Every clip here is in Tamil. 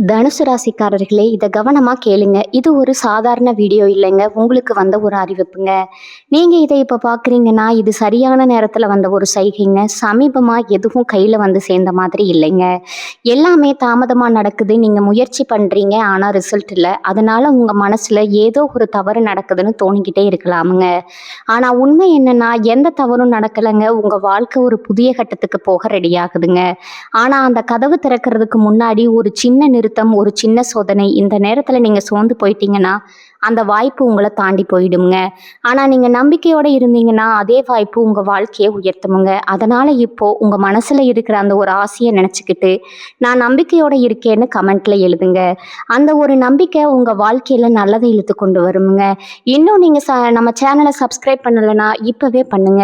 தனுசு ராசிக்காரர்களே, இதை கவனமா கேளுங்க. இது ஒரு சாதாரண வீடியோ இல்லைங்க. உங்களுக்கு வந்த ஒரு அறிவிப்புங்க. நீங்க இதை இப்ப பாக்குறீங்கன்னா, இது சரியான நேரத்துல வந்த ஒரு சைகைங்க. சமீபமா எதுவும் கையில வந்து சேர்ந்த மாதிரி இல்லைங்க. எல்லாமே தாமதமா நடக்குது. நீங்க முயற்சி பண்றீங்க, ஆனா ரிசல்ட் இல்ல. அதனால உங்க மனசுல ஏதோ ஒரு தவறு நடக்குதுன்னு தோணிக்கிட்டே இருக்கலாமுங்க. ஆனா உண்மை என்னன்னா, எந்த தவறும் நடக்கலைங்க. உங்க வாழ்க்கை ஒரு புதிய கட்டத்துக்கு போக ரெடி ஆகுதுங்க. ஆனா அந்த கதவு திறக்கிறதுக்கு முன்னாடி ஒரு சின்ன நிறுத்தம், ஒரு சின்ன சோதனை. இந்த நேரத்துல நீங்க சோர்ந்து போயிட்டீங்கன்னா, அந்த வாய்ப்பு உங்கள தாண்டி போயிடுங்க. ஆனா நீங்க நம்பிக்கையோட இருந்தீங்கன்னா, அதே வாய்ப்பு உங்க வாழ்க்கைய உயர்த்துமுங்க. அதனால இப்போ உங்க மனசுல இருக்கிற அந்த ஒரு ஆசைய நினைச்சுக்கிட்டு, நான் நம்பிக்கையோட இருக்கேன்னு கமெண்ட்ல எழுதுங்க. அந்த ஒரு நம்பிக்கை உங்க வாழ்க்கையில நல்லதை இழுத்து கொண்டு வருமுங்க. இன்னும் நீங்க நம்ம சேனலை சப்ஸ்கிரைப் பண்ணலைன்னா இப்பவே பண்ணுங்க.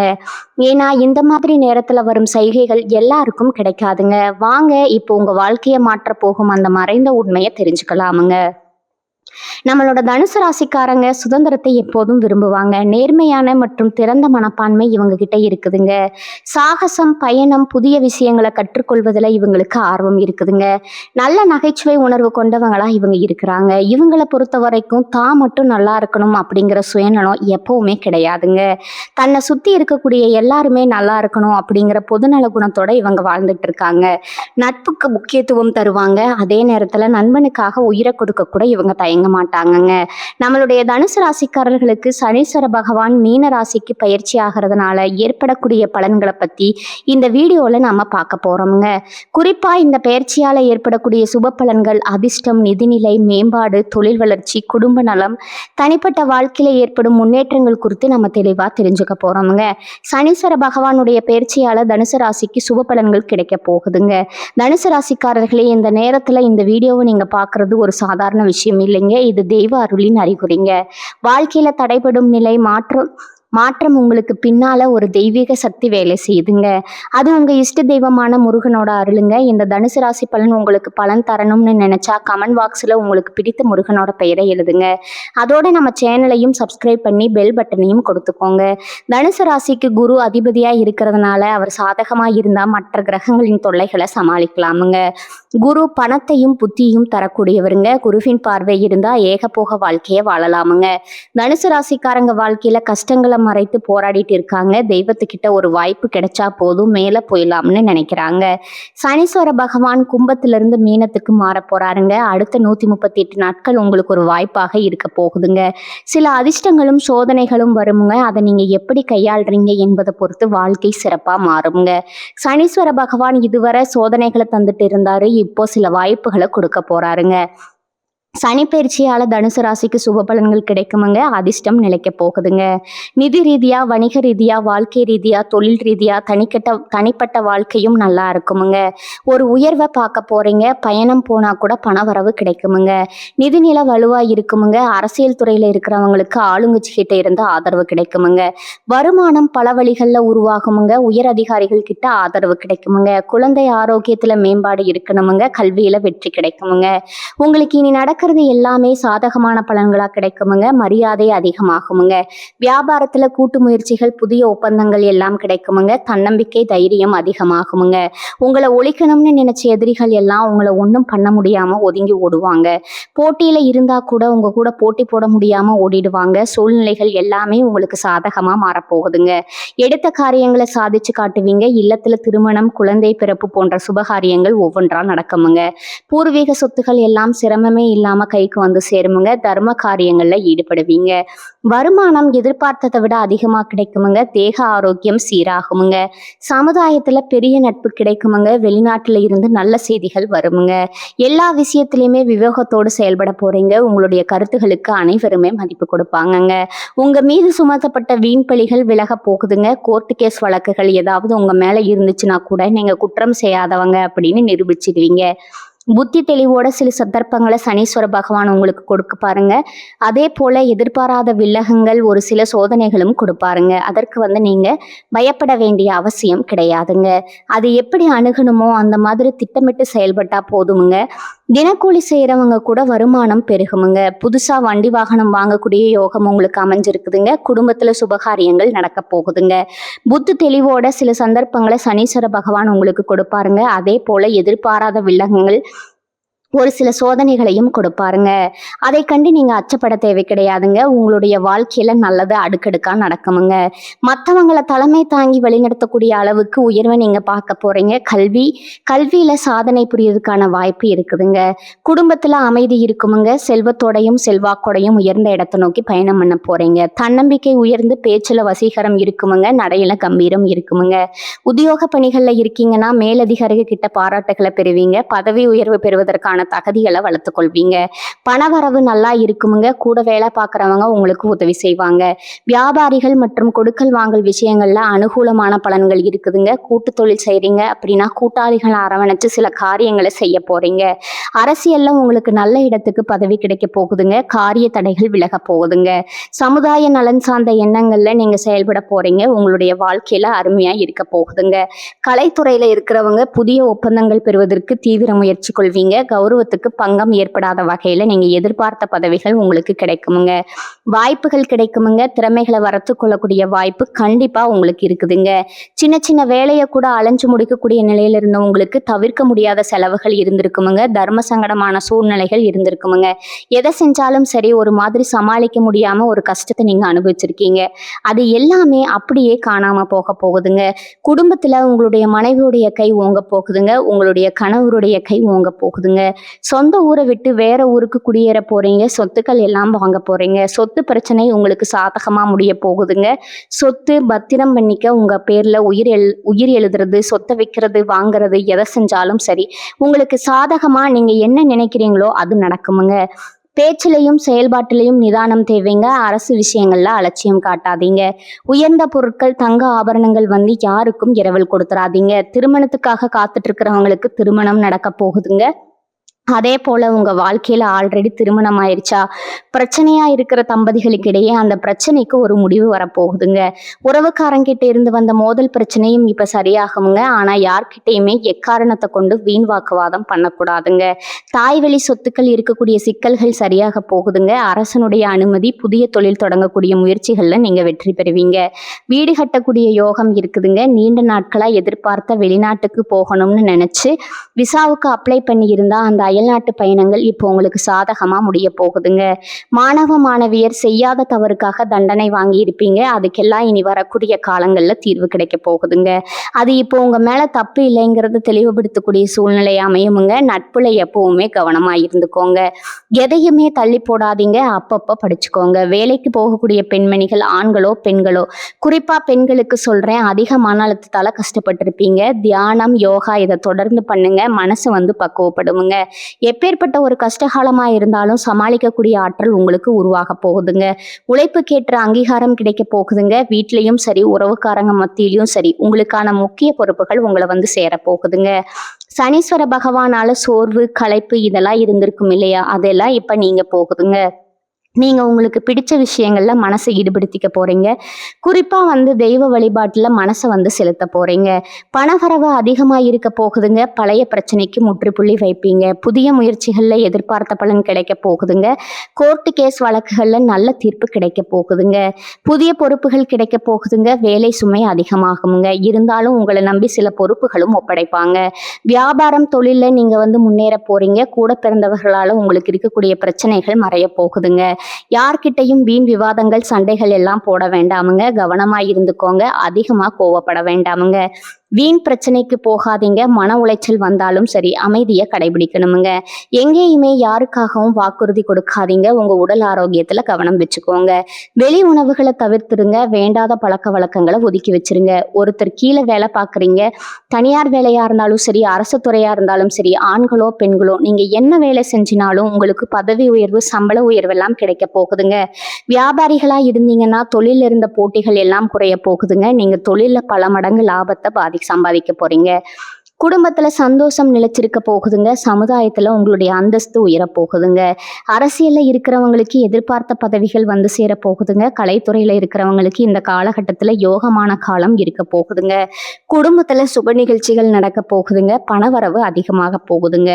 ஏன்னா இந்த மாதிரி நேரத்துல வரும் சைகைகள் எல்லாருக்கும் கிடைக்காதுங்க. வாங்க இப்போ உங்க வாழ்க்கைய மாற்ற போகும் அந்த மறைந்த உண்மையை தெரிஞ்சுக்கலாமுங்க. நம்மளோட தனுசு ராசிக்காரங்க சுதந்திரத்தை எப்போதும் விரும்புவாங்க. நேர்மையான மற்றும் திறந்த மனப்பான்மை இவங்க கிட்ட இருக்குதுங்க. சாகசம், பயணம், புதிய விஷயங்களை கற்றுக்கொள்வதில் இவங்களுக்கு ஆர்வம் இருக்குதுங்க. நல்ல நகைச்சுவை உணர்வு கொண்டவங்களா இவங்க இருக்கிறாங்க. இவங்களை பொறுத்த வரைக்கும் தான் மட்டும் நல்லா இருக்கணும் அப்படிங்கிற சுயநலம் எப்பவுமே கிடையாதுங்க. தன்னை சுத்தி இருக்கக்கூடிய எல்லாருமே நல்லா இருக்கணும் அப்படிங்கிற பொதுநல குணத்தோட இவங்க வாழ்ந்துட்டு இருக்காங்க. நட்புக்கு முக்கியத்துவம் தருவாங்க. அதே நேரத்துல நண்பனுக்காக உயிரை கொடுக்க கூட இவங்க தயங்க மாட்டாங்கங்க. நம்மளுடைய தனுசு ராசிக்காரர்களுக்கு சனீஸ்வர பகவான் மீன ராசிக்கு பயிற்சி ஆகிறதுனால ஏற்படக்கூடிய பலன்களை பத்தி இந்த வீடியோல நாம பார்க்க போறோம்ங்க. குறிப்பா இந்த பயிற்சியால ஏற்படக்கூடிய சுப பலன்கள், அதிர்ஷ்டம், நிதிநிலை மேம்பாடு, தொழில் வளர்ச்சி, குடும்ப நலம், தனிப்பட்ட வாழ்க்கையில ஏற்படும் முன்னேற்றங்கள் குறித்து நம்ம தெளிவா தெரிஞ்சுக்க போறோம்ங்க. சனீஸ்வர பகவானுடைய பயிற்சியால தனுசு ராசிக்கு சுப பலன்கள் கிடைக்க போகுதுங்க. தனுசு ராசிக்காரர்களே, இந்த நேரத்துல இந்த வீடியோவை நீங்க பார்க்கறது ஒரு சாதாரண விஷயம் இல்லைங்க. இது தெய்வ அருளின் அறிகுறிங்க. வாழ்க்கையில தடைபடும் நிலை மாற்றம் உங்களுக்கு பின்னால ஒரு தெய்வீக சக்தி வேலை செய்யுதுங்க. அது உங்க இஷ்ட தெய்வமான முருகனோட அருளுங்க. இந்த தனுசு ராசி பலன் உங்களுக்கு பலன் தரணும்னு நினைச்சா கமெண்ட் பாக்ஸ்ல உங்களுக்கு பிடித்த முருகனோட பெயரை எழுதுங்க. அதோட நம்ம சேனலையும் சப்ஸ்கிரைப் பண்ணி பெல் பட்டனையும் கொடுத்துக்கோங்க. தனுசு ராசிக்கு குரு அதிபதியா இருக்கிறதுனால அவர் சாதகமா இருந்தா மற்ற கிரகங்களின் தொல்லைகளை சமாளிக்கலாமுங்க. குரு பணத்தையும் புத்தியும் தரக்கூடியவருங்க. குருவின் பார்வை இருந்தா ஏகபோக வாழ்க்கையை வாழலாமுங்க. தனுசு ராசிக்காரங்க வாழ்க்கையில கஷ்டங்களை மறைத்து போராடிட்டு இருக்காங்க. தெய்வத்துக்கிட்ட ஒரு வாய்ப்பு கிடைச்சா போதும் மேல போயிடலாம்னு நினைக்கிறாங்க. சனீஸ்வர பகவான் கும்பத்திலிருந்து மீனத்துக்கு மாற போறாருங்க. அடுத்த 138 நாட்கள் உங்களுக்கு ஒரு வாய்ப்பாக இருக்க போகுதுங்க. சில அதிர்ஷ்டங்களும் சோதனைகளும் வருமுங்க. அதை நீங்க எப்படி கையாளுறீங்க என்பதை பொறுத்து வாழ்க்கை சிறப்பா மாறுங்க. சனீஸ்வர பகவான் இதுவரை சோதனைகளை தந்துட்டு இருந்தாரு. இப்போ சில வாய்ப்புகளை கொடுக்க போறாருங்க. சனி பயிற்சியால தனுசு ராசிக்கு சுப பலன்கள் கிடைக்குமுங்க. அதிர்ஷ்டம் நிலைக்க போகுதுங்க. நிதி ரீதியா, வணிக ரீதியா, வாழ்க்கை ரீதியா, தொழில் ரீதியா, தனிப்பட்ட வாழ்க்கையும் நல்லா இருக்குமுங்க. ஒரு உயர்வை பார்க்க போறீங்க. பயணம் போனா கூட பண வரவு கிடைக்குமுங்க. நிதிநிலை வலுவா இருக்குமுங்க. அரசியல் துறையில இருக்கிறவங்களுக்கு ஆளுங்கட்சி கிட்ட இருந்து ஆதரவு கிடைக்குமுங்க. வருமானம் பல வழிகளில் உருவாகுமுங்க. உயர் அதிகாரிகள் கிட்ட ஆதரவு கிடைக்குமுங்க. குழந்தை ஆரோக்கியத்துல மேம்பாடு இருக்கணுமுங்க. கல்வியில வெற்றி கிடைக்குமுங்க. உங்களுக்கு இனி நடக்கிறது எல்லாமே சாதகமான பலன்களா கிடைக்குமுங்க. மரியாதை அதிகமாகுமுங்க. வியாபாரத்துல கூட்டு முயற்சிகள், புதிய ஒப்பந்தங்கள் எல்லாம் கிடைக்குமுங்க. தன்னம்பிக்கை, தைரியம் அதிகமாகுமுங்க. உங்களை ஒழிக்கணும்னு நினைச்ச எதிரிகள் எல்லாம் உங்களை ஒன்றும் பண்ண முடியாம ஒதுங்கி ஓடுவாங்க. போட்டியில இருந்தா கூட உங்க கூட போட்டி போட முடியாம ஓடிடுவாங்க. சூழ்நிலைகள் எல்லாமே உங்களுக்கு சாதகமா மாறப்போகுதுங்க. எடுத்த காரியங்களை சாதிச்சு காட்டுவீங்க. இல்லத்துல திருமணம், குழந்தை பிறப்பு போன்ற சுபகாரியங்கள் ஒவ்வொன்றா நடக்குமுங்க. பூர்வீக சொத்துக்கள் எல்லாம் சிரமமே இல்லாம கைக்கு வந்து சேருமுங்க. தர்ம காரியங்கள்ல ஈடுபடுவீங்க. வருமானம் எதிர்பார்த்ததை விட அதிகமா கிடைக்குமுங்க. தேக ஆரோக்கியம் சீராகுமுங்க. சமுதாயத்துல பெரிய நட்பு கிடைக்குமுங்க. வெளிநாட்டுல இருந்து நல்ல செய்திகள் வருமுங்க. எல்லா விஷயத்திலையுமே விவேகத்தோடு செயல்பட போறீங்க. உங்களுடைய கருத்துகளுக்கு அனைவருமே மதிப்பு கொடுப்பாங்கங்க. உங்க மீது சுமத்தப்பட்ட வீண் பழிகள் விலக போகுதுங்க. கோர்ட்டு கேஸ் வழக்குகள் ஏதாவது உங்க மேல இருந்துச்சுன்னா கூட நீங்க குற்றம் செய்யாதவங்க அப்படின்னு நிரூபிச்சிடுவீங்க. புத்தி தெளிவோட சில சந்தர்ப்பங்களை சனீஸ்வர பகவான் உங்களுக்கு கொடுக்க பாருங்க. அதே போல எதிர்பாராத வில்லகங்கள், ஒரு சில சோதனைகளும் கொடுப்பாருங்க. அதற்கு நீங்க பயப்பட வேண்டிய அவசியம் கிடையாதுங்க. அது எப்படி அணுகணுமோ அந்த மாதிரி திட்டமிட்டு செயல்பட்டா போதுமுங்க. தினக்கூலி செய்யறவங்க கூட வருமானம் பெருகுமுங்க. புதுசா வண்டி வாகனம் வாங்கக்கூடிய யோகம் உங்களுக்கு அமைஞ்சிருக்குதுங்க. குடும்பத்துல சுபகாரியங்கள் நடக்க போகுதுங்க. புத்தி தெளிவோட சில சந்தர்ப்பங்களை சனீஸ்வர பகவான் உங்களுக்கு கொடுப்பாருங்க. அதே போல எதிர்பாராத வில்லகங்கள் ஒரு சில சோதனைகளையும் கொடுப்பாருங்க. அதை கண்டு நீங்க அச்சப்பட தேவை கிடையாதுங்க. உங்களுடைய வாழ்க்கையில நல்லது அடுக்கடுக்கா நடக்குமுங்க. மத்தவங்கள தலைமை தாங்கி வழிநடத்தக்கூடிய அளவுக்கு உயர்வை நீங்க பார்க்க போறீங்க. கல்வியில சாதனை புரியறதுக்கான வாய்ப்பு இருக்குதுங்க. குடும்பத்துல அமைதி இருக்குமுங்க. செல்வத்தோடையும் செல்வாக்கோடையும் உயர்ந்த இடத்தை நோக்கி பயணம் பண்ண போறீங்க. தன்னம்பிக்கை உயர்ந்து பேச்சுல வசீகரம் இருக்குமுங்க. நடையில கம்பீரம் இருக்குமுங்க. உத்தியோக பணிகள்ல இருக்கீங்கன்னா மேலதிகாரிகள் கிட்ட பாராட்டுகளை பெறுவீங்க. பதவி உயர்வு பெறுவதற்கான தகுதிகளை வளர்த்துக் கொள்வீங்க. பணவரவு நல்லா இருக்குமுங்க. கூட வேலை பார்க்கறவங்க உங்களுக்கு உதவி செய்வாங்க. வியாபாரிகள் மற்றும் கொடுக்கல் வாங்கல் விஷயங்கள்ல அனுகூலமான பலன்கள் இருக்குதுங்க. கூட்டு தொழில் செய்றீங்க அப்படின்னா கூட்டாளிகளை அரவணைச்சு சில காரியங்களை செய்ய போறீங்க. அரசியல்ல உங்களுக்கு நல்ல இடத்துக்கு பதவி கிடைக்க போகுதுங்க. காரிய தடைகள் விலக போகுதுங்க. சமுதாய நலன் சார்ந்த எண்ணங்கள்ல நீங்க செயல்பட போறீங்க. உங்களுடைய வாழ்க்கையில அருமையா இருக்க போகுதுங்க. கலைத்துறையில இருக்கிறவங்க புதிய ஒப்பந்தங்கள் பெறுவதற்கு தீவிர முயற்சி கொள்வீங்க. கௌரவத்துக்கு பங்கம் ஏற்படாத வகையில நீங்க எதிர்பார்த்த பதவிகள் உங்களுக்கு கிடைக்குமுங்க. வாய்ப்புகள் கிடைக்குமுங்க. திறமைகளை வளர்த்து கொள்ளக்கூடிய வாய்ப்பு கண்டிப்பா உங்களுக்கு இருக்குதுங்க. சின்ன சின்ன வேலையை கூட அலைஞ்சு முடிக்கக்கூடிய நிலையில இருந்தவங்களுக்கு தவிர்க்க முடியாத செலவுகள் இருந்திருக்குமுங்க. தர்ம சங்கடமான சூழ்நிலைகள் இருந்திருக்குமுங்க. எதை செஞ்சாலும் சரி ஒரு மாதிரி சமாளிக்க முடியாம ஒரு கஷ்டத்தை நீங்க அனுபவிச்சிருக்கீங்க. அது எல்லாமே அப்படியே காணாம போக போகுதுங்க. குடும்பத்துல உங்களுடைய மனைவியுடைய கை ஓங்க போகுதுங்க. உங்களுடைய கணவருடைய கை ஓங்க போகுதுங்க. சொந்த ஊரை விட்டு வேற ஊருக்கு குடியேற போறீங்க. சொத்துக்கள் எல்லாம் வாங்க போறீங்க. சொத்து பிரச்சனை உங்களுக்கு சாதகமா முடிய போகுதுங்க. சொத்து பத்திரம் பண்ணிக்க உங்க பேர்ல உயிர் எழுதுறது, சொத்தை விற்கிறது, வாங்குறது, எதை செஞ்சாலும் சரி உங்களுக்கு சாதகமா நீங்க என்ன நினைக்கிறீங்களோ அது நடக்குமுங்க. பேச்சிலையும் செயல்பாட்டிலையும் நிதானம் தேவைங்க. அரசு விஷயங்கள்ல அலட்சியம் காட்டாதீங்க. உயர்ந்த பொருட்கள், தங்க ஆபரணங்கள் வந்து யாருக்கும் இரவல் கொடுத்துறாதீங்க. திருமணத்துக்காக காத்துட்டு இருக்கிறவங்களுக்கு திருமணம் நடக்க போகுதுங்க. அதே போல உங்க வாழ்க்கையில ஆல்ரெடி திருமணம் ஆயிடுச்சா, பிரச்சனையா இருக்கிற தம்பதிகளுக்கு இடையே அந்த பிரச்சனைக்கு ஒரு முடிவு வரப்போகுதுங்க. உறவுக்காரங்கிட்ட இருந்து வந்த மோதல் பிரச்சனையும் இப்ப சரியாகுங்க. ஆனா யார்கிட்டயுமே எக்காரணத்தை கொண்டு வீண் வாக்குவாதம் பண்ணக்கூடாதுங்க. தாய்வழி சொத்துக்கள் இருக்கக்கூடிய சிக்கல்கள் சரியாக போகுதுங்க. அரசனுடைய அனுமதி, புதிய தொழில் தொடங்கக்கூடிய முயற்சிகள்ல நீங்க வெற்றி பெறுவீங்க. வீடு கட்டக்கூடிய யோகம் இருக்குதுங்க. நீண்ட நாட்களா எதிர்பார்த்த வெளிநாட்டுக்கு போகணும்னு நினைச்சு விசாவுக்கு அப்ளை பண்ணி இருந்தா அந்த அயல்நாட்டு பயணங்கள் இப்போ உங்களுக்கு சாதகமா முடிய போகுதுங்க. மாணவ மாணவியர் செய்யாத தவறுக்காக தண்டனை வாங்கி இருப்பீங்க. அதுக்கெல்லாம் இனி வரக்கூடிய காலங்கள்ல தீர்வு கிடைக்க போகுதுங்க. அது இப்போ உங்க மேல தப்பு இல்லைங்கிறத தெளிவுபடுத்தக்கூடிய சூழ்நிலை அமையுமுங்க. நட்புல எப்பவுமே கவனமா இருந்துக்கோங்க. எதையுமே தள்ளி போடாதீங்க. அப்பப்போ படிச்சுக்கோங்க. வேலைக்கு போகக்கூடிய பெண்மணிகள், ஆண்களோ பெண்களோ, குறிப்பா பெண்களுக்கு சொல்றேன், அதிக மன அழுத்தத்தால கஷ்டப்பட்டிருப்பீங்க. தியானம், யோகா இதை தொடர்ந்து பண்ணுங்க. மனசு வந்து பக்குவப்படுமுங்க. எப்பேற்பட்ட ஒரு கஷ்டகாலமா இருந்தாலும் சமாளிக்கக்கூடிய ஆற்றல் உங்களுக்கு உருவாக போகுதுங்க. உழைப்புக்கேற்ற அங்கீகாரம் கிடைக்க போகுதுங்க. வீட்லயும் சரி, உறவுக்காரங்க மத்தியிலையும் சரி, உங்களுக்கான முக்கிய பொறுப்புகள் உங்களை வந்து சேர போகுதுங்க. சனீஸ்வர பகவானால சோர்வு, களைப்பு இதெல்லாம் இருந்திருக்கும் இல்லையா, அதெல்லாம் இப்ப நீங்க போகுதுங்க. நீங்க உங்களுக்கு பிடிச்ச விஷயங்கள்ல மனசை ஈடுபடுத்திக்க போறீங்க. குறிப்பா வந்து தெய்வ வழிபாட்டுல மனசை வந்து செலுத்த போறீங்க. பணவரவு அதிகமா இருக்க போகுதுங்க. பழைய பிரச்சனைக்கு முற்றுப்புள்ளி வைப்பீங்க. புதிய முயற்சிகள்ல எதிர்பார்த்த பலன் கிடைக்க போகுதுங்க. கோர்ட்டு கேஸ் வழக்குகள்ல நல்ல தீர்ப்பு கிடைக்க போகுதுங்க. புதிய பொறுப்புகள் கிடைக்க போகுதுங்க. வேலை சுமை அதிகமாகுங்க. இருந்தாலும் உங்களை நம்பி சில பொறுப்புகளும் ஒப்படைப்பாங்க. வியாபாரம், தொழில நீங்க வந்து முன்னேற போறீங்க. கூட பிறந்தவர்களால உங்களுக்கு இருக்கக்கூடிய பிரச்சனைகள் மறைய போகுதுங்க. யார்கிட்டையும் வீண் விவாதங்கள், சண்டைகள் எல்லாம் போட வேண்டாமுங்க. கவனமா இருந்துக்கோங்க. அதிகமா கோவப்பட வேண்டாமுங்க. வீண் பிரச்சனைக்கு போகாதீங்க. மன உளைச்சல் வந்தாலும் சரி அமைதியை கடைபிடிக்கணுமுங்க. எங்கேயுமே யாருக்காகவும் வாக்குறுதி கொடுக்காதீங்க. உங்க உடல் ஆரோக்கியத்துல கவனம் வச்சுக்கோங்க. வெளி உணவுகளை தவிர்த்துருங்க. வேண்டாத பழக்க வழக்கங்களை ஒதுக்கி வச்சிருங்க. ஒருத்தர் கீழே வேலை பார்க்குறீங்க, தனியார் வேலையா இருந்தாலும் சரி, அரசு துறையா இருந்தாலும் சரி, ஆண்களோ பெண்களோ, நீங்க என்ன வேலை செஞ்சினாலும் உங்களுக்கு பதவி உயர்வு, சம்பள உயர்வு எல்லாம் கிடைக்க போகுதுங்க. வியாபாரிகளா இருந்தீங்கன்னா தொழில இருந்த போட்டிகள் எல்லாம் குறைய போகுதுங்க. நீங்க தொழில பல மடங்கு லாபத்தை சம்பாதிக்க போறீங்க. குடும்பத்துல சந்தோஷம் நிலைச்சிருக்க போகுதுங்க. சமுதாயத்துல உங்களுடைய அந்தஸ்து உயர போகுதுங்க. அரசியல்ல இருக்கிறவங்களுக்கு எதிர்பார்த்த பதவிகள் வந்து சேர போகுதுங்க. கலைத்துறையில இருக்கிறவங்களுக்கு இந்த காலகட்டத்துல யோகமான காலம் இருக்க போகுதுங்க. குடும்பத்துல சுப நிகழ்ச்சிகள் நடக்க போகுதுங்க. பணவரவு அதிகமாக போகுதுங்க.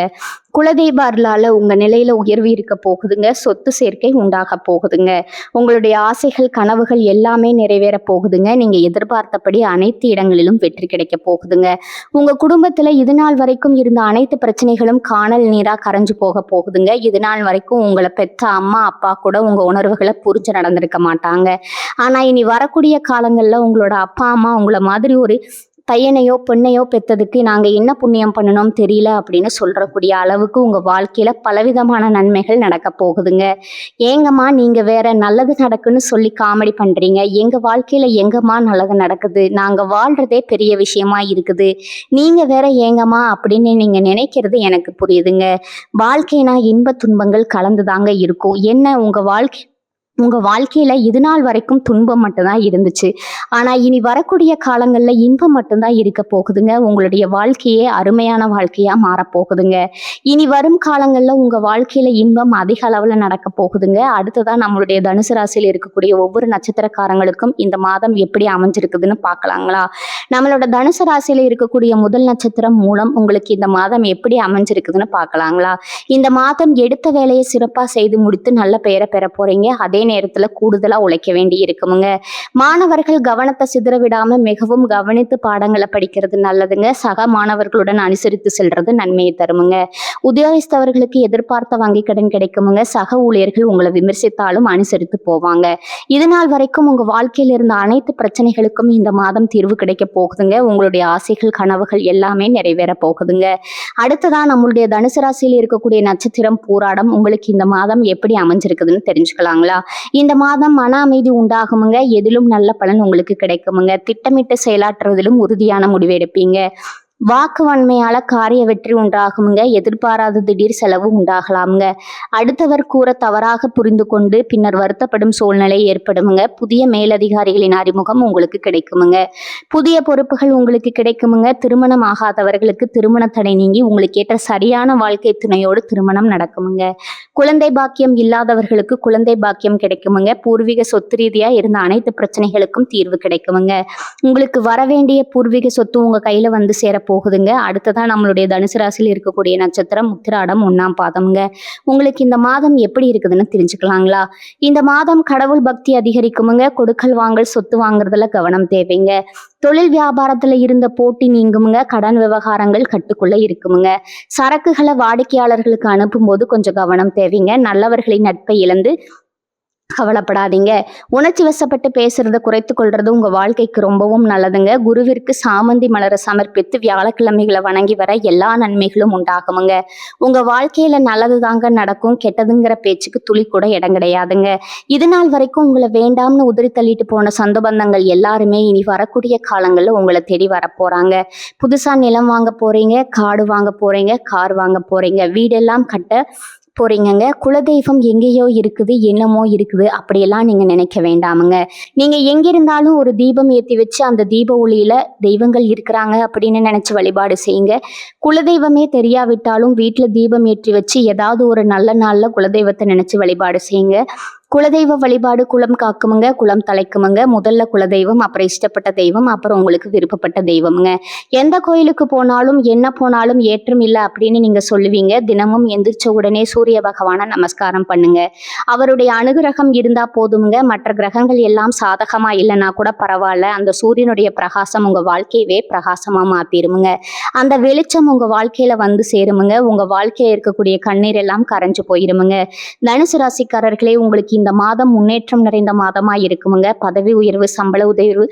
குலதெய்வ அருளால உங்க நிலையில உயர்வு இருக்க போகுதுங்க. சொத்து சேர்க்கை உண்டாக போகுதுங்க. உங்களுடைய ஆசைகள், கனவுகள் எல்லாமே நிறைவேற போகுதுங்க. நீங்க எதிர்பார்த்தபடி அனைத்து இடங்களிலும் வெற்றி கிடைக்க போகுதுங்க. உங்க குடும்பத்தில் குடும்பத்துல இது நாள் வரைக்கும் இருந்த அனைத்து பிரச்சனைகளும் காணல் நீரா கரைஞ்சு போக போகுதுங்க. இது நாள் வரைக்கும் உங்களை பெற்ற அம்மா அப்பா கூட உங்க உணர்வுகளை புரிஞ்சு நடந்திருக்க மாட்டாங்க. ஆனா இனி வரக்கூடிய காலங்கள்ல உங்களோட அப்பா அம்மா உங்களை மாதிரி ஒரு பையனையோ பெண்ணையோ பெத்ததுக்கு நாங்க என்ன புண்ணியம் பண்ணணும் தெரியல அப்படின்னு சொல்றக்கூடிய அளவுக்கு உங்க வாழ்க்கையில பலவிதமான நன்மைகள் நடக்க போகுதுங்க. ஏங்கம்மா நீங்க வேற நல்லது நடக்குன்னு சொல்லி காமெடி பண்றீங்க, எங்க வாழ்க்கையில எங்கம்மா நல்லது நடக்குது, நாங்க வாழ்றதே பெரிய விஷயமா இருக்குது, நீங்க வேற ஏங்கம்மா அப்படின்னு நீங்க நினைக்கிறது எனக்கு புரியுதுங்க. வாழ்க்கைனா இன்ப துன்பங்கள் கலந்துதாங்க இருக்கும். என்ன உங்க வாழ்க்கையில இது நாள் வரைக்கும் துன்பம் மட்டும்தான் இருந்துச்சு. ஆனா இனி வரக்கூடிய காலங்கள்ல இன்பம் மட்டும்தான் இருக்க போகுதுங்க. உங்களுடைய வாழ்க்கையே அருமையான வாழ்க்கையா மாறப்போகுதுங்க. இனி வரும் காலங்கள்ல உங்க வாழ்க்கையில இன்பம் அதிக அளவுல நடக்க போகுதுங்க. அடுத்ததான் நம்மளுடைய தனுசு ராசியில் இருக்கக்கூடிய ஒவ்வொரு நட்சத்திரக்காரங்களுக்கும் இந்த மாதம் எப்படி அமைஞ்சிருக்குதுன்னு பார்க்கலாங்களா? நம்மளோட தனுசு ராசியில இருக்கக்கூடிய முதல் நட்சத்திரம் மூலம் உங்களுக்கு இந்த மாதம் எப்படி அமைஞ்சிருக்குதுன்னு பார்க்கலாங்களா? இந்த மாதம் எடுத்த வேலையை சிறப்பா செய்து முடித்து நல்ல பெயரை பெற போறீங்க. அதே நேரத்துல கூடுதலா உழைக்க வேண்டி இருக்குமுங்க. மாணவர்கள் கவனத்தை சிதற விடாம மிகவும் கவனித்து பாடங்களை படிக்கிறது நல்லதுங்க. சக மாணவர்களுடன் அனுசரித்து செல்றது நன்மையை தருமுங்க. உத்தியோகஸ்தவர்களுக்கு எதிர்பார்த்த வங்கி கடன் கிடைக்குமுங்க. சக ஊழியர்கள் உங்களை விமர்சித்தாலும் அனுசரித்து போவாங்க. இது நாள் வரைக்கும் உங்க வாழ்க்கையில் இருந்த அனைத்து பிரச்சனைகளுக்கும் இந்த மாதம் தீர்வு கிடைக்க போகுதுங்க. உங்களுடைய ஆசைகள் கனவுகள் எல்லாமே நிறைவேற போகுதுங்க. அடுத்ததான் நம்மளுடைய தனுசு ராசியில் இருக்கக்கூடிய நட்சத்திரம் பூராடம். உங்களுக்கு இந்த மாதம் எப்படி அமைஞ்சிருக்குதுன்னு தெரிஞ்சுக்கலாங்களா? இந்த மாதம் மன அமைதி உண்டாகுமுங்க. எதிலும் நல்ல பலன் உங்களுக்கு கிடைக்குமுங்க. திட்டமிட்டு செயலாற்றுவதிலும் உறுதியான முடிவு எடுப்பீங்க. வாக்கு வன்மையால காரிய வெற்றி உண்டாகுமுங்க. எதிர்பாராத திடீர் செலவு உண்டாகலாமுங்க. அடுத்தவர் கூற தவறாக புரிந்து கொண்டு பின்னர் வருத்தப்படும் சூழ்நிலை ஏற்படுமுங்க. புதிய மேலதிகாரிகளின் அறிமுகம் உங்களுக்கு கிடைக்குமுங்க. புதிய பொறுப்புகள் உங்களுக்கு கிடைக்குமுங்க. திருமணம் ஆகாதவர்களுக்கு திருமண தடை நீங்கி உங்களுக்கு ஏற்ற சரியான வாழ்க்கை துணையோடு திருமணம் நடக்குமுங்க. குழந்தை பாக்கியம் இல்லாதவர்களுக்கு குழந்தை பாக்கியம் கிடைக்குமுங்க. பூர்வீக சொத்து ரீதியா இருந்த அனைத்து பிரச்சனைகளுக்கும் தீர்வு கிடைக்குமுங்க. உங்களுக்கு வரவேண்டிய பூர்வீக சொத்து உங்க கையில வந்து சேர போகுதுங்க. அடுத்ததான் நம்மளுடைய தனுசு ராசியில் இருக்கக்கூடிய நட்சத்திரம் உத்திராடம் 1ஆம் பாதம்ங்க. உங்களுக்கு இந்த மாதம் எப்படி இருக்குதுன்னு தெரிஞ்சுக்கலாங்களா? இந்த மாதம் கடவுள் பக்தி அதிகரிக்குமுங்க. கொடுக்கல் வாங்கல் சொத்து வாங்குறதுல கவனம் தேவைங்க. தொழில் வியாபாரத்துல இருந்த போட்டி நீங்குமுங்க. கடன் விவகாரங்கள் கட்டுக்குள்ள இருக்குமுங்க. சரக்குகளை வாடிக்கையாளர்களுக்கு அனுப்பும் போது கொஞ்சம் கவனம் தேவைங்க. நல்லவர்களின் நட்பை இழந்து கவலைப்படாதீங்க. உணர்ச்சி வசப்பட்டு பேசுறத குறைத்து கொள்றது உங்க வாழ்க்கைக்கு ரொம்பவும் நல்லதுங்க. குருவிற்கு சாமந்தி மலரை சமர்ப்பித்து வியாழக்கிழமைகளை வணங்கி வர எல்லா நன்மைகளும் உண்டாகுமுங்க. உங்க வாழ்க்கையில நல்லது தாங்க நடக்கும். கெட்டதுங்கிற பேச்சுக்கு துளி கூட இடம் கிடையாதுங்க. இது நாள் வரைக்கும் உங்களை வேண்டாம்னு உதறி தள்ளிட்டு போன சொந்த பந்தங்கள் எல்லாருமே இனி வரக்கூடிய காலங்கள்ல உங்களை தேடி வர போறாங்க. புதுசா நிலம் வாங்க போறீங்க, காடு வாங்க போறீங்க, கார் வாங்க போறீங்க, வீடெல்லாம் கட்ட போறீங்கங்க. குலதெய்வம் எங்கேயோ இருக்குது, என்னமோ இருக்குது அப்படியெல்லாம் நீங்க நினைக்க வேண்டாமுங்க. நீங்க எங்கிருந்தாலும் ஒரு தீபம் ஏற்றி வச்சு அந்த தீப ஒளியில தெய்வங்கள் இருக்கிறாங்க அப்படின்னு நினைச்சு வழிபாடு செய்யுங்க. குலதெய்வமே தெரியாவிட்டாலும் வீட்டுல தீபம் ஏற்றி வச்சு ஏதாவது ஒரு நல்ல நாள்ல குலதெய்வத்தை நினைச்சு வழிபாடு செய்யுங்க. குலதெய்வ வழிபாடு குலம் காக்குமுங்க, குலம் தலைக்குமுங்க. முதல்ல குலதெய்வம், அப்புறம் இஷ்டப்பட்ட தெய்வம், அப்புறம் உங்களுக்கு விருப்பப்பட்ட தெய்வமுங்க. எந்த கோயிலுக்கு போனாலும் என்ன போனாலும் ஏற்றம் இல்லை அப்படின்னு நீங்க சொல்லுவீங்க. தினமும் எந்திரிச்ச உடனே சூரிய பகவானை நமஸ்காரம் பண்ணுங்க. அவருடைய அனுகிரகம் இருந்தா போதுமுங்க. மற்ற கிரகங்கள் எல்லாம் சாதகமா இல்லைன்னா கூட பரவாயில்ல, அந்த சூரியனுடைய பிரகாசம் உங்க வாழ்க்கையவே பிரகாசமா மாத்திருமுங்க. அந்த வெளிச்சம் உங்க வாழ்க்கையில வந்து சேருமுங்க. உங்க வாழ்க்கையில இருக்கக்கூடிய கண்ணீர் எல்லாம் கரைஞ்சு போயிருமுங்க. தனுசு ராசிக்காரர்களே, உங்களுக்கு இந்த மாதம் முன்னேற்றம் நிறைந்த மாதமா இருக்குமுங்க. பதவி உயர்வு, சம்பள உயர்வு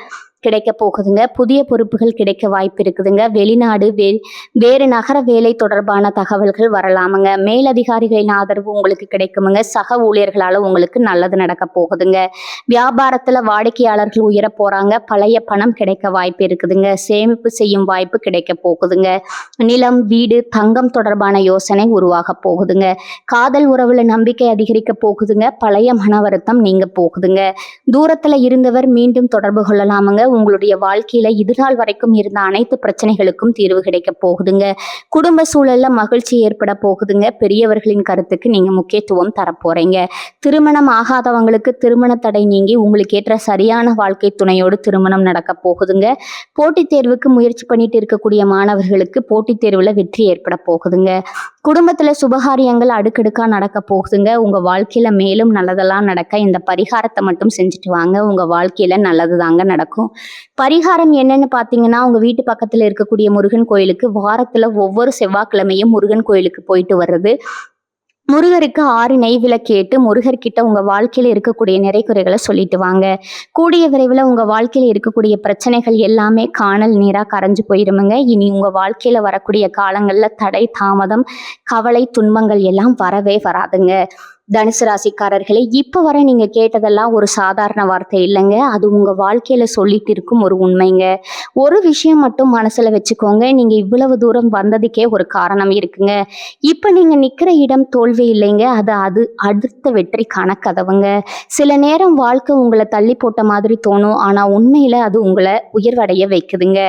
கிடைக்க போகுதுங்க. புதிய பொறுப்புகள் கிடைக்க வாய்ப்பு இருக்குதுங்க. வெளிநாடு வேறு நகர வேலை தொடர்பான தகவல்கள் வரலாமுங்க. மேலதிகாரிகளின் ஆதரவு உங்களுக்கு கிடைக்குமுங்க. சக ஊழியர்களால உங்களுக்கு நல்லது நடக்க போகுதுங்க. வியாபாரத்துல வாடிக்கையாளர்கள் உயர போறாங்க. பழைய பணம் கிடைக்க வாய்ப்பு இருக்குதுங்க. சேமிப்பு செய்யும் வாய்ப்பு கிடைக்க போகுதுங்க. நிலம், வீடு, தங்கம் தொடர்பான யோசனை உருவாக போகுதுங்க. காதல் உறவுல நம்பிக்கை அதிகரிக்க போகுதுங்க. பழைய மன வருத்தம் நீங்க போகுதுங்க. தூரத்துல இருந்தவர் மீண்டும் தொடர்பு கொள்ளலாமுங்க. உங்களுடைய வாழ்க்கையில இது நாள் வரைக்கும் இருந்த அனைத்து பிரச்சனைகளுக்கும் தீர்வு கிடைக்க போகுதுங்க. குடும்ப சூழல்ல மகிழ்ச்சி ஏற்பட போகுதுங்க. பெரியவர்களின் கருத்துக்கு நீங்க முக்கியத்துவம் தரப்போறீங்க. திருமணம் ஆகாதவங்களுக்கு திருமண தடை நீங்கி உங்களுக்கு ஏற்ற சரியான வாழ்க்கை துணையோடு திருமணம் நடக்க போகுதுங்க. போட்டித் தேர்வுக்கு முயற்சி பண்ணிட்டு இருக்கக்கூடிய மாணவர்களுக்கு போட்டித் தேர்வுல வெற்றி ஏற்பட போகுதுங்க. குடும்பத்துல சுபகாரியங்கள் அடுக்கடுக்கா நடக்க போகுதுங்க. உங்க வாழ்க்கையில மேலும் நல்லதெல்லாம் நடக்க இந்த பரிகாரத்தை மட்டும் செஞ்சுட்டு வாங்க. உங்க வாழ்க்கையில நல்லது தாங்க நடக்கும். பரிகாரம் என்னன்னு பார்த்தீங்கன்னா, உங்க வீட்டு பக்கத்துல இருக்கக்கூடிய முருகன் கோயிலுக்கு வாரத்துல ஒவ்வொரு செவ்வாய்க்கிழமையும் முருகன் கோயிலுக்கு போயிட்டு வர்றது. முருகருக்கு 6 நெய் விளக்கேட்டு முருகர்கிட்ட உங்க வாழ்க்கையில இருக்கக்கூடிய நிறை குறைகளை சொல்லிட்டு வாங்க. கூடிய விரைவில் உங்க வாழ்க்கையில இருக்கக்கூடிய பிரச்சனைகள் எல்லாமே காணல் நீரா கரைஞ்சு போயிருமுங்க. இனி உங்க வாழ்க்கையில வரக்கூடிய காலங்கள்ல தடை, தாமதம், கவலை, துன்பங்கள் எல்லாம் வரவே வராதுங்க. தனுசு ராசிக்காரர்களே, இப்ப வரை நீங்க கேட்டதெல்லாம் ஒரு சாதாரண வார்த்தை இல்லைங்க. அது உங்க வாழ்க்கையில சொல்லிட்டு இருக்கும் ஒரு உண்மைங்க. ஒரு விஷயம் மட்டும் மனசுல வச்சுக்கோங்க. நீங்க இவ்வளவு தூரம் வந்ததுக்கே ஒரு காரணம் இருக்குங்க. இப்ப நீங்க நிக்கிற இடம் தோல்வி இல்லைங்க. அது அடுத்த வெற்றிக்கான கதவுங்க. சில நேரம் வாழ்க்கை உங்களை தள்ளி போட்ட மாதிரி தோணும். ஆனா உண்மையில அது உங்களை உயர்வடைய வைக்குதுங்க.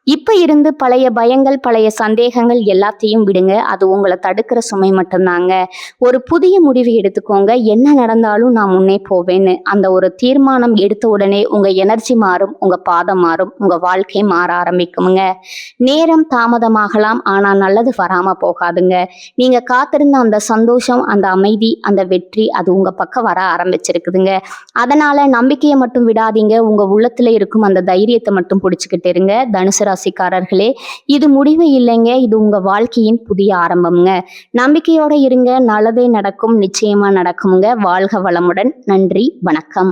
இப்ப இருந்து பழைய பயங்கள், பழைய சந்தேகங்கள் எல்லாத்தையும் விடுங்க. அது உங்களை தடுக்கிற சுமை மட்டும்தாங்க. ஒரு புதிய முடிவு எடுத்துக்கோங்க. என்ன நடந்தாலும் நான் முன்னே போவேன்னு அந்த ஒரு தீர்மானம் எடுத்த உடனே உங்க எனர்ஜி மாறும், உங்க பாதம் மாறும், உங்க வாழ்க்கை மாற ஆரம்பிக்குமுங்க. நேரம் தாமதமாகலாம், ஆனா நல்லது வராம போகாதுங்க. நீங்க காத்திருந்த அந்த சந்தோஷம், அந்த அமைதி, அந்த வெற்றி அது உங்க பக்கம் வர ஆரம்பிச்சிருக்குதுங்க. அதனால நம்பிக்கையை மட்டும் விடாதீங்க. உங்க உள்ளத்துல இருக்கும் அந்த தைரியத்தை மட்டும் பிடிச்சுக்கிட்டு இருங்க. தனுசு ராசிக்காரர்களே, இது முடிவு இல்லைங்க. இது உங்க வாழ்க்கையின் புதிய ஆரம்பம்ங்க. நம்பிக்கையோட இருங்க. நல்லதே நடக்கும், நிச்சயமா நடக்குங்க. வாழ்க வளமுடன். நன்றி, வணக்கம்.